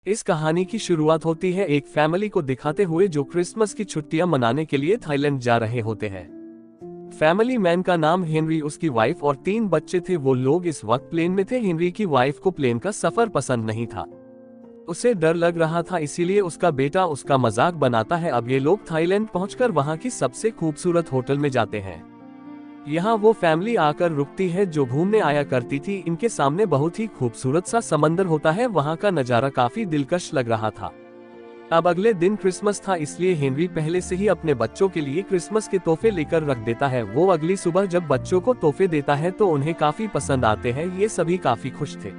इस कहानी की शुरुआत होती है एक फैमिली को दिखाते हुए जो क्रिसमस की छुट्टियां मनाने के लिए थाईलैंड जा रहे होते हैं। फैमिली मैन का नाम हेनरी, उसकी वाइफ और 3 बच्चे थे। वो लोग इस वक्त प्लेन में थे। हेनरी की वाइफ को प्लेन का सफर पसंद नहीं था, उसे डर लग रहा था, इसीलिए उसका बेटा उसका मजाक बनाता है। अब ये लोग थाईलैंड पहुंचकर वहां की सबसे खूबसूरत होटल में जाते हैं। यहाँ वो फैमिली आकर रुकती है जो घूमने आया करती थी। इनके सामने बहुत ही खूबसूरत सा समंदर होता है। वहाँ का नजारा काफी दिलकश लग रहा था। अब अगले दिन क्रिसमस था, इसलिए हेनरी पहले से ही अपने बच्चों के लिए क्रिसमस के तोहफे लेकर रख देता है। वो अगली सुबह जब बच्चों को तोहफे देता है तो उन्हें काफी पसंद आते हैं। ये सभी काफी खुश थे।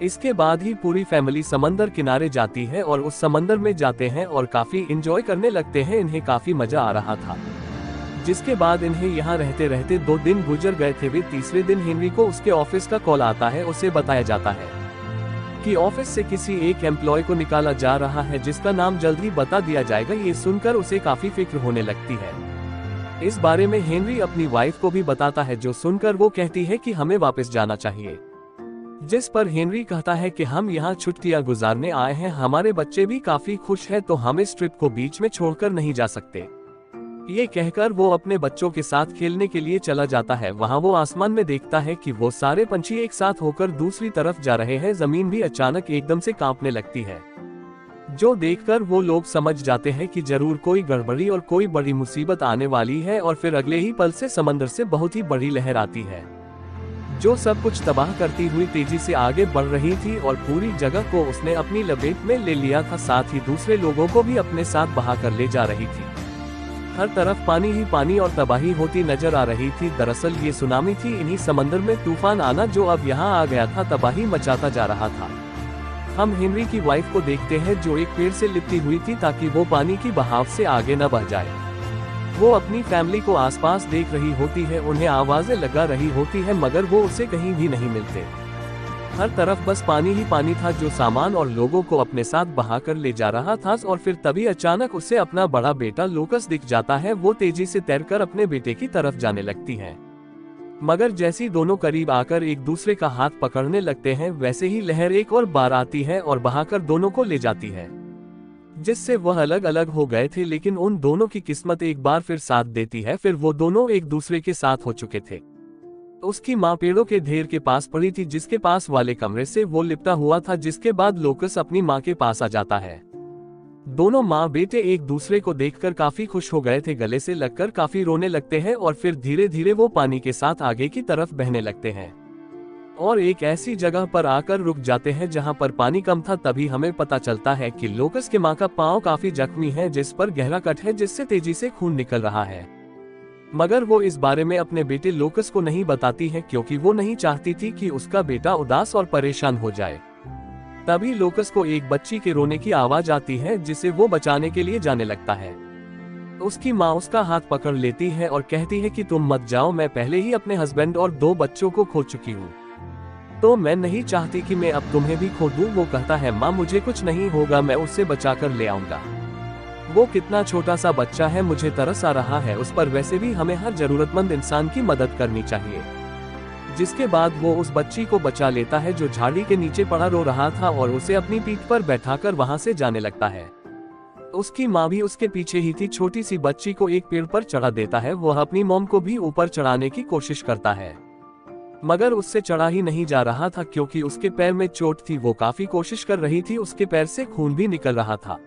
इसके बाद ही पूरी फैमिली समंदर किनारे जाती है और उस समंदर में जाते हैं और काफी इंजॉय करने लगते हैं। इन्हें काफी मजा आ रहा था। जिसके बाद इन्हें यहाँ रहते रहते 2 दिन गुजर गए थे। वे तीसरे दिन हेनरी को उसके ऑफिस का कॉल आता है। उसे बताया जाता है कि ऑफिस से किसी एक एम्प्लॉय को निकाला जा रहा है जिसका नाम जल्द ही बता दिया जाएगा। ये सुनकर उसे काफी फिक्र होने लगती है। इस बारे में हेनरी अपनी वाइफ को भी बताता है, जो सुनकर वो कहती है कि हमें वापस जाना चाहिए। जिस पर हेनरी कहता है कि हम यहाँ छुट्टियां गुजारने आए हैं, हमारे बच्चे भी काफी खुश हैं, तो हम इस ट्रिप को बीच में छोड़कर नहीं जा सकते। ये कहकर वो अपने बच्चों के साथ खेलने के लिए चला जाता है। वहाँ वो आसमान में देखता है कि वो सारे पंछी एक साथ होकर दूसरी तरफ जा रहे हैं। जमीन भी अचानक एकदम से कांपने लगती है, जो देखकर वो लोग समझ जाते हैं कि जरूर कोई गड़बड़ी और कोई बड़ी मुसीबत आने वाली है। और फिर अगले ही पल से समंदर से बहुत ही बड़ी लहर आती है, जो सब कुछ तबाह करती हुई तेजी से आगे बढ़ रही थी और पूरी जगह को उसने अपनी लपेट में ले लिया था। साथ ही दूसरे लोगों को भी अपने साथ बहा कर ले जा रही थी। हर तरफ पानी ही पानी और तबाही होती नजर आ रही थी। दरअसल ये सुनामी थी। इन्हीं समंदर में तूफान आना जो अब यहाँ आ गया था, तबाही मचाता जा रहा था। हम हेनरी की वाइफ को देखते हैं जो एक पेड़ से लिपटी हुई थी ताकि वो पानी की बहाव से आगे न बह जाए। वो अपनी फैमिली को आसपास देख रही होती है, उन्हें आवाजें लगा रही होती है, मगर वो उसे कहीं भी नहीं मिलते। हर तरफ बस पानी ही पानी था जो सामान और लोगों को अपने साथ बहा कर ले जा रहा था। और फिर तभी अचानक उसे अपना बड़ा बेटा लोकस दिख जाता है। वो तेजी से तैरकर अपने बेटे की तरफ जाने लगती है, मगर जैसी दोनों करीब आकर एक दूसरे का हाथ पकड़ने लगते हैं, वैसे ही लहर एक और बार आती है और बहाकर दोनों को ले जाती है। जिससे वह अलग अलग हो गए थे, लेकिन उन दोनों की किस्मत एक बार फिर साथ देती है। फिर वो दोनों एक दूसरे के साथ हो चुके थे। उसकी माँ पेड़ों के ढेर के पास पड़ी थी, जिसके पास वाले कमरे से वो लिपटा हुआ था। जिसके बाद लोकस अपनी माँ के पास आ जाता है। दोनों माँ बेटे एक दूसरे को देखकर काफी खुश हो गए थे, गले से लगकर काफी रोने लगते हैं और फिर धीरे धीरे वो पानी के साथ आगे की तरफ बहने लगते हैं और एक ऐसी जगह पर आकर रुक जाते हैं जहाँ पर पानी कम था। तभी हमें पता चलता है कि लोकस के माँ का पाँव काफी जख्मी है, जिस पर गहरा कट है, जिससे तेजी से खून निकल रहा है। मगर वो इस बारे में अपने बेटे लोकस को नहीं बताती है, क्योंकि वो नहीं चाहती थी कि उसका बेटा उदास और परेशान हो जाए। तभी लोकस को एक बच्ची के रोने की आवाज आती है, जिसे वो बचाने के लिए जाने लगता है। उसकी माँ उसका हाथ पकड़ लेती है और कहती है कि तुम मत जाओ, मैं पहले ही अपने हस्बैंड और 2 बच्चों को खो चुकी हूँ, तो मैं नहीं चाहती कि मैं अब तुम्हें भी खो दूँ। वो कहता है, माँ मुझे कुछ नहीं होगा, मैं उससे बचाकर ले आऊंगा। वो कितना छोटा सा बच्चा है, मुझे तरस आ रहा है उस पर। वैसे भी हमें हर जरूरतमंद इंसान की मदद करनी चाहिए। जिसके बाद वो उस बच्ची को बचा लेता है जो झाड़ी के नीचे पड़ा रो रहा था और उसे अपनी पीठ पर बैठाकर वहां से जाने लगता है। उसकी माँ भी उसके पीछे ही थी। छोटी सी बच्ची को एक पेड़ पर चढ़ा देता है। वह अपनी मॉम को भी ऊपर चढ़ाने की कोशिश करता है, मगर उससे चढ़ा ही नहीं जा रहा था, क्योंकि उसके पैर में चोट थी। वो काफी कोशिश कर रही थी, उसके पैर से खून भी निकल रहा था,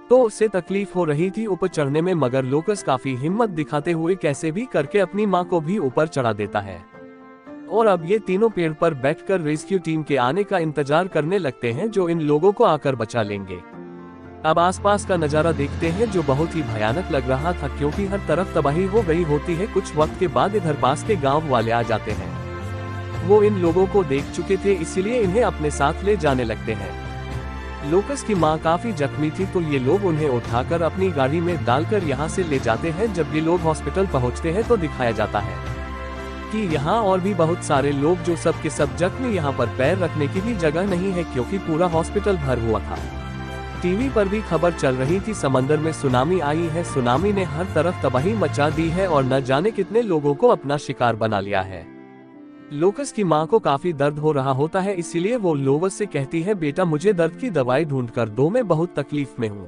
तो उससे तकलीफ हो रही थी ऊपर चढ़ने में। मगर लोकस काफी हिम्मत दिखाते हुए कैसे भी करके अपनी माँ को भी ऊपर चढ़ा देता है। और अब ये तीनों पेड़ पर बैठकर रेस्क्यू टीम के आने का इंतजार करने लगते हैं, जो इन लोगों को आकर बचा लेंगे। अब आसपास का नजारा देखते हैं जो बहुत ही भयानक लग रहा था, क्योंकि हर तरफ तबाही हो गई होती है। कुछ वक्त के बाद इधर पास के गाँव वाले आ जाते हैं। वो इन लोगों को देख चुके थे, इसीलिए इन्हें अपने साथ ले जाने लगते हैं। लोकस की माँ काफी जख्मी थी, तो ये लोग उन्हें उठाकर अपनी गाड़ी में डालकर यहाँ से ले जाते हैं। जब ये लोग हॉस्पिटल पहुँचते हैं तो दिखाया जाता है कि यहाँ और भी बहुत सारे लोग जो सब के सब जख्मी, यहाँ पर पैर रखने की भी जगह नहीं है, क्योंकि पूरा हॉस्पिटल भर हुआ था। टीवी पर भी खबर चल रही थी, समंदर में सुनामी आई है। सुनामी ने हर तरफ तबाही मचा दी है और न जाने कितने लोगों को अपना शिकार बना लिया है। लोकस की माँ को काफी दर्द हो रहा होता है, इसीलिए वो लोवस से कहती है, बेटा मुझे दर्द की दवाई ढूंढ कर दो, मैं बहुत तकलीफ में हूँ।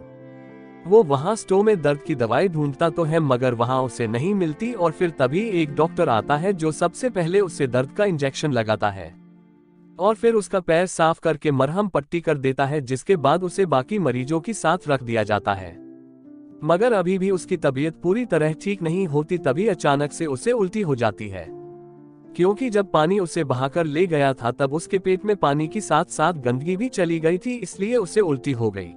वो वहाँ स्टोर में दर्द की दवाई ढूंढता तो है मगर वहाँ उसे नहीं मिलती और फिर तभी एक डॉक्टर आता है जो सबसे पहले उसे दर्द का इंजेक्शन लगाता है और फिर उसका पैर साफ करके मरहम पट्टी कर देता है, जिसके बाद उसे बाकी मरीजों के साथ रख दिया जाता है। मगर अभी भी उसकी तबीयत पूरी तरह ठीक नहीं होती। तभी अचानक से उसे उल्टी हो जाती है, क्योंकि जब पानी उसे बहाकर ले गया था तब उसके पेट में पानी के साथ साथ गंदगी भी चली गई थी, इसलिए उसे उल्टी हो गई।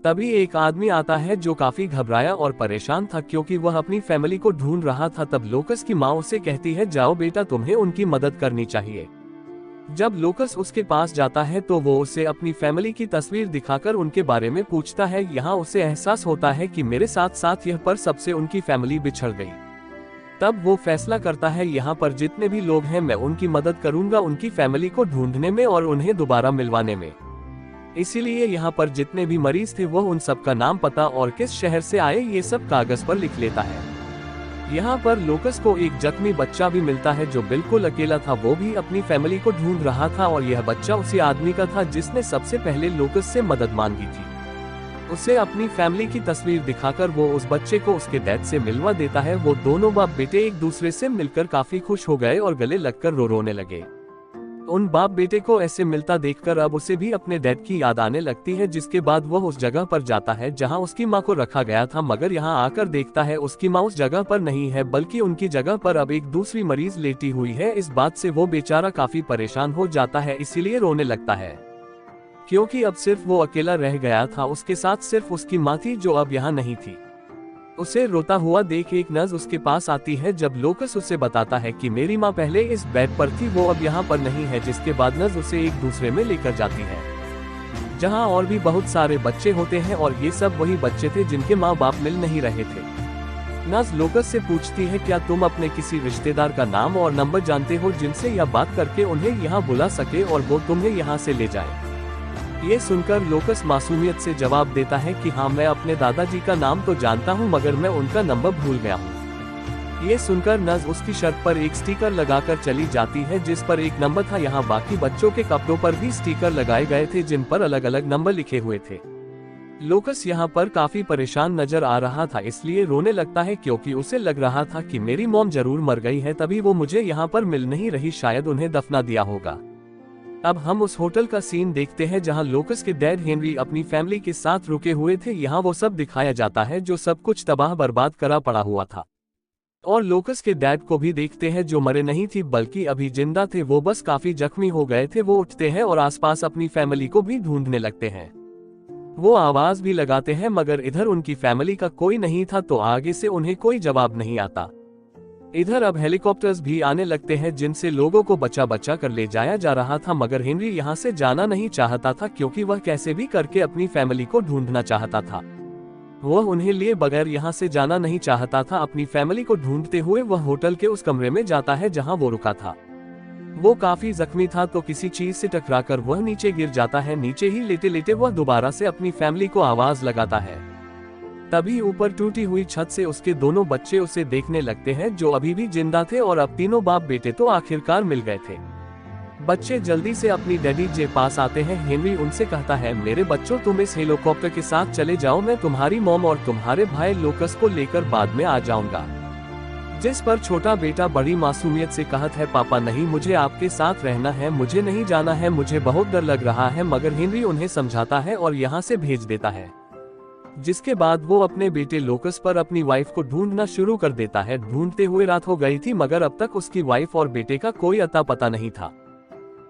तभी एक आदमी आता है जो काफी घबराया और परेशान था क्योंकि वह अपनी फैमिली को ढूंढ रहा था। तब लोकस की माँ उसे कहती है, जाओ बेटा, तुम्हें उनकी मदद करनी चाहिए। जब लोकस उसके पास जाता है तो वो उसे अपनी फैमिली की तस्वीर दिखाकर उनके बारे में पूछता है। यहाँ उसे एहसास होता है कि मेरे साथ साथ यह पर सबसे उनकी फैमिली बिछड़ गई। तब वो फैसला करता है, यहाँ पर जितने भी लोग हैं मैं उनकी मदद करूंगा उनकी फैमिली को ढूंढने में और उन्हें दोबारा मिलवाने में। इसीलिए यहाँ पर जितने भी मरीज थे वह उन सब का नाम, पता और किस शहर से आए ये सब कागज पर लिख लेता है। यहाँ पर लोकस को एक जख्मी बच्चा भी मिलता है जो बिल्कुल अकेला था, वो भी अपनी फैमिली को ढूंढ रहा था और यह बच्चा उसी आदमी का था जिसने सबसे पहले लोकस से मदद मांगी थी। उसे अपनी फैमिली की तस्वीर दिखाकर वो उस बच्चे को उसके डैड से मिलवा देता है। वो दोनों बाप बेटे एक दूसरे से मिलकर काफी खुश हो गए और गले लगकर रोने लगे। उन बाप बेटे को ऐसे मिलता देखकर अब उसे भी अपने डैड की याद आने लगती है, जिसके बाद वह उस जगह पर जाता है जहां उसकी मां को रखा गया था। मगर यहां आकर देखता है उसकी मां उस जगह पर नहीं है, बल्कि उनकी जगह पर अब एक दूसरी मरीज लेटी हुई है। इस बात से वो बेचारा काफी परेशान हो जाता है, इसीलिए रोने लगता है क्योंकि अब सिर्फ वो अकेला रह गया था, उसके साथ सिर्फ उसकी माँ थी जो अब यहाँ नहीं थी। उसे रोता हुआ देख एक नर्स उसके पास आती है। जब लोकस उसे बताता है कि मेरी माँ पहले इस बेड पर थी, वो अब यहाँ पर नहीं है, जिसके बाद नर्स उसे एक दूसरे में लेकर जाती है जहाँ और भी बहुत सारे बच्चे होते हैं और ये सब वही बच्चे थे जिनके माँ बाप मिल नहीं रहे थे। नर्स लोकस से पूछती है, क्या तुम अपने किसी रिश्तेदार का नाम और नंबर जानते हो जिनसे यह बात करके उन्हें यहाँ बुला सके और वो तुम्हें यहाँ से ले जाए। ये सुनकर लोकस मासूमियत से जवाब देता है कि हाँ, मैं अपने दादाजी का नाम तो जानता हूँ मगर मैं उनका नंबर भूल गया हूँ। ये सुनकर नर्स उसकी शर्ट पर एक स्टिकर लगाकर चली जाती है जिस पर एक नंबर था। यहाँ बाकी बच्चों के कपड़ों पर भी स्टिकर लगाए गए थे जिन पर अलग अलग नंबर लिखे हुए थे। लोकस यहाँ पर काफी परेशान नजर आ रहा था, इसलिए रोने लगता है क्योंकि उसे लग रहा था कि मेरी मॉम जरूर मर गई है, तभी वो मुझे यहाँ पर मिल नहीं रही, शायद उन्हें दफना दिया होगा। अब हम उस होटल का सीन देखते हैं जहां लोकस के डैड हेनरी अपनी फैमिली के साथ रुके हुए थे। यहाँ वो सब दिखाया जाता है जो सब कुछ तबाह बर्बाद करा पड़ा हुआ था। और लोकस के डैड को भी देखते हैं जो मरे नहीं थी बल्कि अभी जिंदा थे, वो बस काफी जख्मी हो गए थे। वो उठते हैं और आसपास अपनी फैमिली को भी ढूंढने लगते हैं। वो आवाज भी लगाते हैं मगर इधर उनकी फैमिली का कोई नहीं था, तो आगे से उन्हें कोई जवाब नहीं आता। इधर अब हेलीकॉप्टर्स भी आने लगते हैं जिनसे लोगों को बचा बचा कर ले जाया जा रहा था, मगर हेनरी यहाँ से जाना नहीं चाहता था क्योंकि वह कैसे भी करके अपनी फैमिली को ढूंढना चाहता था। वह उन्हें लिए बगैर यहाँ से जाना नहीं चाहता था। अपनी फैमिली को ढूंढते हुए वह होटल के उस कमरे में जाता है जहाँ वो रुका था। वो काफी जख्मी था तो किसी चीज से टकराकर वह नीचे गिर जाता है। नीचे ही लेटे लेटे वह दोबारा से अपनी फैमिली को आवाज लगाता है। तभी ऊपर टूटी हुई छत से उसके दोनों बच्चे उसे देखने लगते हैं जो अभी भी जिंदा थे और अब तीनों बाप बेटे तो आखिरकार मिल गए थे। बच्चे जल्दी से अपनी डैडी के पास आते हैं। हेनरी उनसे कहता है, मेरे बच्चों, तुम इस हेलीकॉप्टर के साथ चले जाओ, मैं तुम्हारी मॉम और तुम्हारे भाई लोकस को लेकर बाद में आ जाऊंगा। जिस पर छोटा बेटा बड़ी मासूमियत से कहता है, पापा नहीं, मुझे आपके साथ रहना है, मुझे नहीं जाना है, मुझे बहुत डर लग रहा है। मगर हेनरी उन्हें समझाता है और यहाँ से भेज देता है। जिसके बाद वो अपने बेटे लोकस पर अपनी वाइफ को ढूंढना शुरू कर देता है। ढूंढते हुए रात हो गई थी मगर अब तक उसकी वाइफ और बेटे का कोई अता पता नहीं था।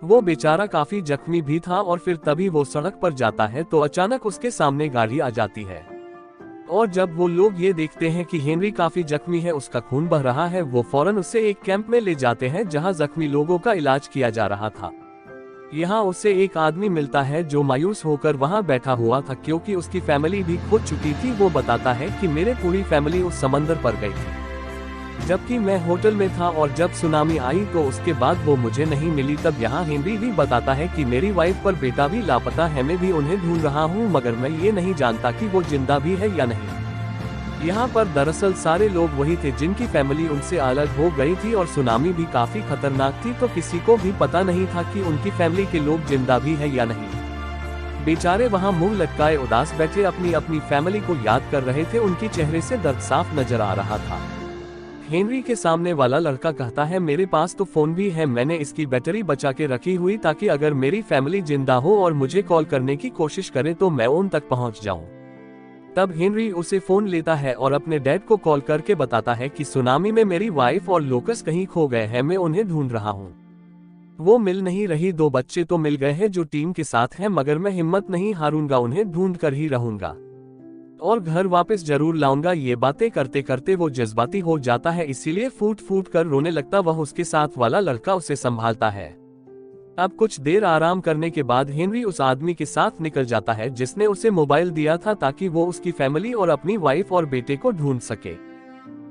वो बेचारा काफी जख्मी भी था और फिर तभी वो सड़क पर जाता है तो अचानक उसके सामने गाड़ी आ जाती है। और जब वो लोग ये देखते हैं कि हेनरी काफी जख्मी है, उसका खून बह रहा है, वो फौरन उसे एक कैंप में ले जाते हैं जहां जख्मी लोगों का इलाज किया जा रहा था। यहाँ उसे एक आदमी मिलता है जो मायूस होकर वहाँ बैठा हुआ था क्योंकि उसकी फैमिली भी खो चुकी थी। वो बताता है कि मेरे पूरी फैमिली उस समंदर पर गई थी जबकि मैं होटल में था और जब सुनामी आई तो उसके बाद वो मुझे नहीं मिली। तब यहाँ हेनरी भी बताता है कि मेरी वाइफ पर बेटा भी लापता है, मैं भी उन्हें ढूंढ रहा हूँ मगर मैं ये नहीं जानता कि वो जिंदा भी है या नहीं। यहाँ पर दरअसल सारे लोग वही थे जिनकी फैमिली उनसे अलग हो गई थी और सुनामी भी काफी खतरनाक थी, तो किसी को भी पता नहीं था कि उनकी फैमिली के लोग जिंदा भी है या नहीं। बेचारे वहाँ मुंह लटकाए उदास बैठे अपनी अपनी फैमिली को याद कर रहे थे। उनके चेहरे से दर्द साफ नजर आ रहा था। हेनरी के सामने वाला लड़का कहता है, मेरे पास तो फोन भी है, मैंने इसकी बैटरी बचा के रखी हुई ताकि अगर मेरी फैमिली जिंदा हो और मुझे कॉल करने की कोशिश करे तो मैं उन तक पहुंच जाऊं। तब हेनरी उसे फोन लेता है और अपने डैड को कॉल करके बताता है कि सुनामी में मेरी वाइफ और लोकस कहीं खो गए हैं, मैं उन्हें ढूंढ रहा हूँ। वो मिल नहीं रही, 2 बच्चे तो मिल गए हैं जो टीम के साथ हैं, मगर मैं हिम्मत नहीं हारूंगा, उन्हें ढूंढ कर ही रहूंगा और घर वापस जरूर लाऊंगा। ये बातें करते करते वो जज्बाती हो जाता है, इसीलिए फूट फूट कर रोने लगता। वह उसके साथ वाला लड़का उसे संभालता है। अब कुछ देर आराम करने के बाद हेनरी उस आदमी के साथ निकल जाता है जिसने उसे मोबाइल दिया था ताकि वो उसकी फैमिली और अपनी वाइफ और बेटे को ढूंढ सके।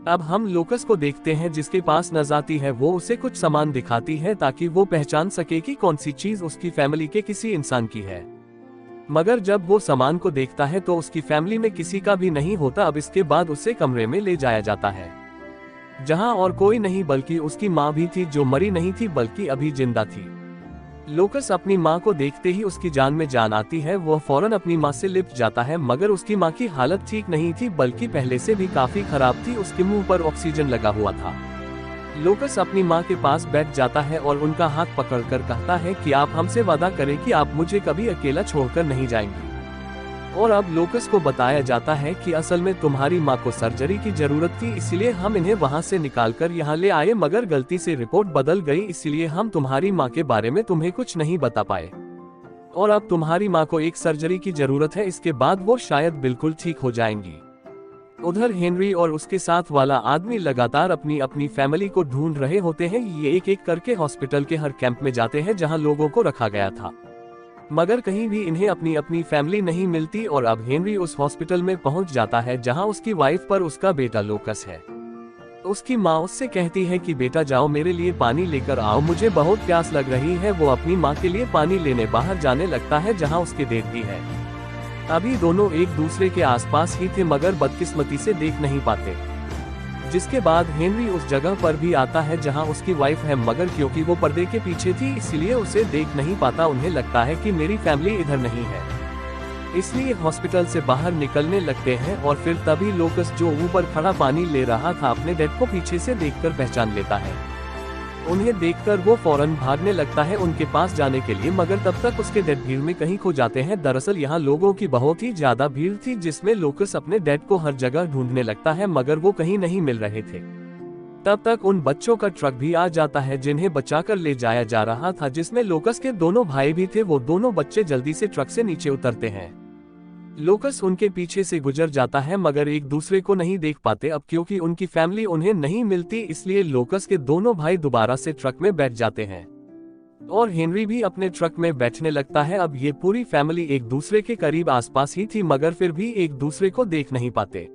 अब हम लोकस को देखते हैं जिसके पास नजर आती है। वो उसे कुछ सामान दिखाती है ताकि वो पहचान सके कि कौन सी चीज उसकी फैमिली के किसी इंसान की है, मगर जब वो सामान को देखता है तो उसकी फैमिली में किसी का भी नहीं होता। अब इसके बाद उसे कमरे में ले जाया जाता है जहां और कोई नहीं बल्कि उसकी माँ भी थी, जो मरी नहीं थी बल्कि अभी जिंदा थी। लोकस अपनी माँ को देखते ही उसकी जान में जान आती है। वह फौरन अपनी माँ से लिपट जाता है, मगर उसकी माँ की हालत ठीक नहीं थी बल्कि पहले से भी काफी खराब थी। उसके मुंह पर ऑक्सीजन लगा हुआ था। लोकस अपनी माँ के पास बैठ जाता है और उनका हाथ पकड़कर कहता है कि आप हमसे वादा करें कि आप मुझे कभी अकेला छोड़कर नहीं जाएंगी। और अब लोकस को बताया जाता है कि असल में तुम्हारी माँ को सर्जरी की जरूरत थी, इसलिए हम इन्हें वहाँ से निकालकर यहाँ ले आए, मगर गलती से रिपोर्ट बदल गई, इसलिए हम तुम्हारी माँ के बारे में तुम्हें कुछ नहीं बता पाए। और अब तुम्हारी माँ को एक सर्जरी की जरूरत है, इसके बाद वो शायद बिल्कुल ठीक हो जाएंगी। उधर हेनरी और उसके साथ वाला आदमी लगातार अपनी अपनी फैमिली को ढूंढ रहे होते हैं। ये एक एक करके हॉस्पिटल के हर कैंप में जाते हैं जहां लोगों को रखा गया था, मगर कहीं भी इन्हें अपनी अपनी फैमिली नहीं मिलती। और अब हेनरी उस हॉस्पिटल में पहुंच जाता है जहां उसकी वाइफ पर उसका बेटा लोकस है। उसकी माँ उससे कहती है कि बेटा जाओ, मेरे लिए पानी लेकर आओ, मुझे बहुत प्यास लग रही है। वो अपनी माँ के लिए पानी लेने बाहर जाने लगता है जहाँ उसके डैड भी है। अभी दोनों एक दूसरे के आसपास ही थे, मगर बदकिस्मती से देख नहीं पाते। जिसके बाद हेनरी उस जगह पर भी आता है जहां उसकी वाइफ है, मगर क्योंकि वो पर्दे के पीछे थी इसलिए उसे देख नहीं पाता। उन्हें लगता है कि मेरी फैमिली इधर नहीं है, इसलिए हॉस्पिटल से बाहर निकलने लगते हैं। और फिर तभी लोकस जो ऊपर खड़ा पानी ले रहा था अपने डैड को पीछे से देखकर पहचान लेता है। उन्हें देखकर वो फौरन भागने लगता है उनके पास जाने के लिए, मगर तब तक उसके डैड भीड़ में कहीं खो जाते हैं। दरअसल यहाँ लोगों की बहुत ही ज्यादा भीड़ थी, जिसमें लोकस अपने डैड को हर जगह ढूंढने लगता है, मगर वो कहीं नहीं मिल रहे थे। तब तक उन बच्चों का ट्रक भी आ जाता है जिन्हें बचाकर ले जाया जा रहा था, जिसमें लोकस के दोनों भाई भी थे। वो दोनों बच्चे जल्दी से ट्रक से नीचे उतरते हैं। लोकस उनके पीछे से गुजर जाता है, मगर एक दूसरे को नहीं देख पाते। अब क्योंकि उनकी फैमिली उन्हें नहीं मिलती, इसलिए लोकस के दोनों भाई दोबारा से ट्रक में बैठ जाते हैं और हेनरी भी अपने ट्रक में बैठने लगता है। अब ये पूरी फैमिली एक दूसरे के करीब आसपास ही थी, मगर फिर भी एक दूसरे को देख नहीं पाते।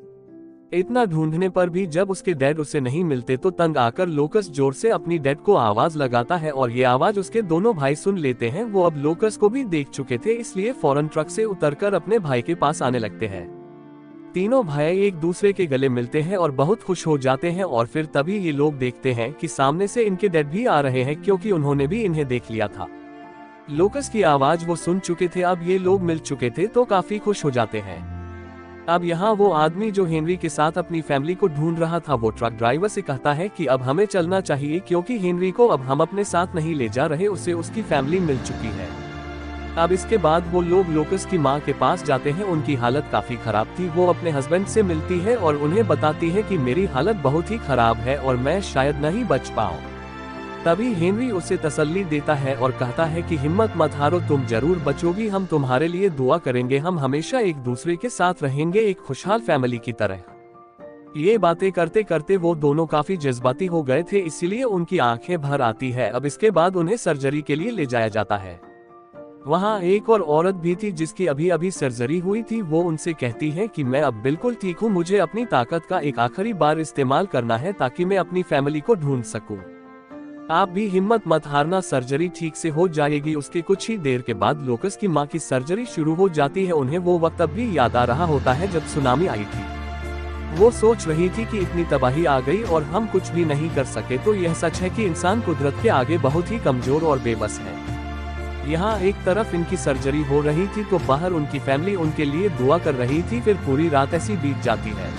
इतना ढूंढने पर भी जब उसके डैड उसे नहीं मिलते तो तंग आकर लोकस जोर से अपनी डैड को आवाज लगाता है और ये आवाज उसके दोनों भाई सुन लेते हैं। वो अब लोकस को भी देख चुके थे, इसलिए फौरन ट्रक से उतरकर अपने भाई के पास आने लगते हैं। तीनों भाई एक दूसरे के गले मिलते हैं और बहुत खुश हो जाते हैं। और फिर तभी ये लोग देखते हैं कि सामने से इनके डैड भी आ रहे हैं, क्योंकि उन्होंने भी इन्हें देख लिया था। लोकस की आवाज वो सुन चुके थे, अब ये लोग मिल चुके थे तो काफी खुश हो जाते हैं। अब यहाँ वो आदमी जो हेनरी के साथ अपनी फैमिली को ढूंढ रहा था, वो ट्रक ड्राइवर से कहता है कि अब हमें चलना चाहिए, क्योंकि हेनरी को अब हम अपने साथ नहीं ले जा रहे, उसे उसकी फैमिली मिल चुकी है। अब इसके बाद वो लोग लोकस की माँ के पास जाते हैं। उनकी हालत काफी खराब थी। वो अपने हस्बैंड से मिलती है और उन्हें बताती है कि मेरी हालत बहुत ही खराब है और मैं शायद नहीं बच पाऊँ। तभी हेनरी उसे तसल्ली देता है और कहता है कि हिम्मत मत हारो, तुम जरूर बचोगी, हम तुम्हारे लिए दुआ करेंगे, हम हमेशा एक दूसरे के साथ रहेंगे, एक खुशहाल फैमिली की तरह। ये बातें करते करते वो दोनों काफी जज्बाती हो गए थे, इसीलिए उनकी आंखें भर आती है। अब इसके बाद उन्हें सर्जरी के लिए ले जाया जाता है। वहाँ एक और औरत भी थी जिसकी अभी अभी सर्जरी हुई थी। वो उनसे कहती है कि मैं अब बिल्कुल ठीक हूँ, मुझे अपनी ताकत का एक आखिरी बार इस्तेमाल करना है ताकि मैं अपनी फैमिली को ढूंढ सकूं। आप भी हिम्मत मत हारना, सर्जरी ठीक से हो जाएगी। उसके कुछ ही देर के बाद लोकस की मां की सर्जरी शुरू हो जाती है। उन्हें वो वक्त अब भी याद आ रहा होता है जब सुनामी आई थी। वो सोच रही थी कि इतनी तबाही आ गई और हम कुछ भी नहीं कर सके, तो यह सच है कि इंसान कुदरत के आगे बहुत ही कमजोर और बेबस है। यहाँ एक तरफ इनकी सर्जरी हो रही थी तो बाहर उनकी फैमिली उनके लिए दुआ कर रही थी। फिर पूरी रात ऐसी बीत जाती है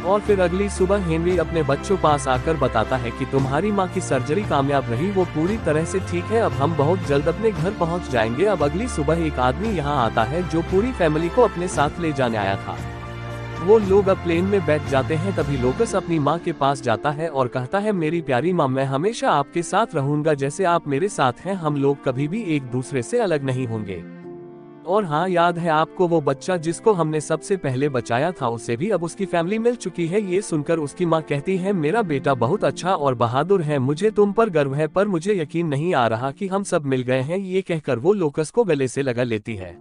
और फिर अगली सुबह हेनरी अपने बच्चों पास आकर बताता है कि तुम्हारी माँ की सर्जरी कामयाब रही, वो पूरी तरह से ठीक है, अब हम बहुत जल्द अपने घर पहुँच जाएंगे। अब अगली सुबह एक आदमी यहाँ आता है जो पूरी फैमिली को अपने साथ ले जाने आया था। वो लोग अब प्लेन में बैठ जाते हैं। तभी लोकस अपनी माँ के पास जाता है और कहता है, मेरी प्यारी माँ, मैं हमेशा आपके साथ रहूंगा जैसे आप मेरे साथ हैं, हम लोग कभी भी एक दूसरे से अलग नहीं होंगे। और हाँ, याद है आपको वो बच्चा जिसको हमने सबसे पहले बचाया था, उसे भी अब उसकी फैमिली मिल चुकी है। ये सुनकर उसकी माँ कहती है, मेरा बेटा बहुत अच्छा और बहादुर है, मुझे तुम पर गर्व है, पर मुझे यकीन नहीं आ रहा कि हम सब मिल गए हैं। ये कहकर वो लोकस को गले से लगा लेती है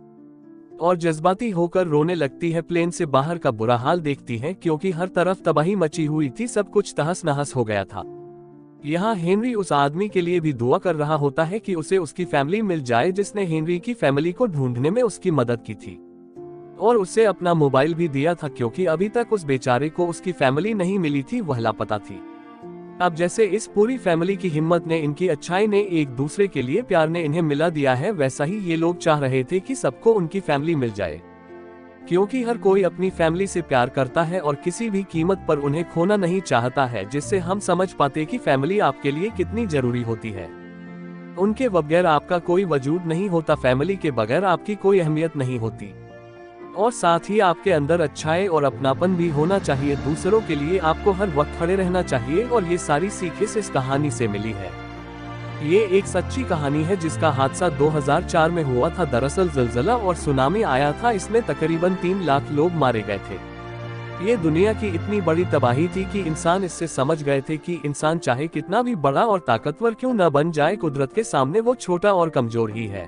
और जज्बाती होकर रोने लगती है। प्लेन से बाहर का बुरा हाल देखती है क्योंकि हर तरफ तबाही मची हुई थी, सब कुछ तहस नहस हो गया था। यहाँ हेनरी उस आदमी के लिए भी दुआ कर रहा होता है कि उसे उसकी फैमिली मिल जाए जिसने हेनरी की फैमिली को ढूंढने में उसकी मदद की थी और उसे अपना मोबाइल भी दिया था क्योंकि अभी तक उस बेचारे को उसकी फैमिली नहीं मिली थी, वह लापता थी। अब जैसे इस पूरी फैमिली की हिम्मत ने, इनकी अच्छाई ने, एक दूसरे के लिए प्यार ने इन्हें मिला दिया है, वैसा ही ये लोग चाह रहे थे कि सबको उनकी फैमिली मिल जाए क्योंकि हर कोई अपनी फैमिली से प्यार करता है और किसी भी कीमत पर उन्हें खोना नहीं चाहता है, जिससे हम समझ पाते कि फैमिली आपके लिए कितनी जरूरी होती है। उनके बगैर आपका कोई वजूद नहीं होता, फैमिली के बगैर आपकी कोई अहमियत नहीं होती। और साथ ही आपके अंदर अच्छाई और अपनापन भी होना चाहिए, दूसरों के लिए आपको हर वक्त खड़े रहना चाहिए। और ये सारी सीख इस कहानी से मिली है। ये एक सच्ची कहानी है जिसका हादसा 2004 में हुआ था। दरअसल ज़लज़ला और सुनामी आया था, इसमें तकरीबन 3 लाख लोग मारे गए थे। ये दुनिया की इतनी बड़ी तबाही थी कि इंसान इससे समझ गए थे कि इंसान चाहे कितना भी बड़ा और ताकतवर क्यों न बन जाए, कुदरत के सामने वो छोटा और कमजोर ही है।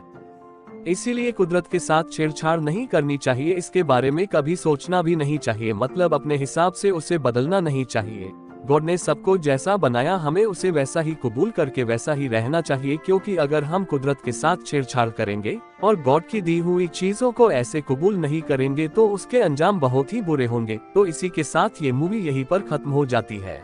इसीलिए कुदरत के साथ छेड़छाड़ नहीं करनी चाहिए, इसके बारे में कभी सोचना भी नहीं चाहिए, मतलब अपने हिसाब से उसे बदलना नहीं चाहिए। गॉड ने सबको जैसा बनाया, हमें उसे वैसा ही कबूल करके वैसा ही रहना चाहिए, क्योंकि अगर हम कुदरत के साथ छेड़छाड़ करेंगे और गॉड की दी हुई चीजों को ऐसे कबूल नहीं करेंगे तो उसके अंजाम बहुत ही बुरे होंगे। तो इसी के साथ ये मूवी यहीं पर खत्म हो जाती है।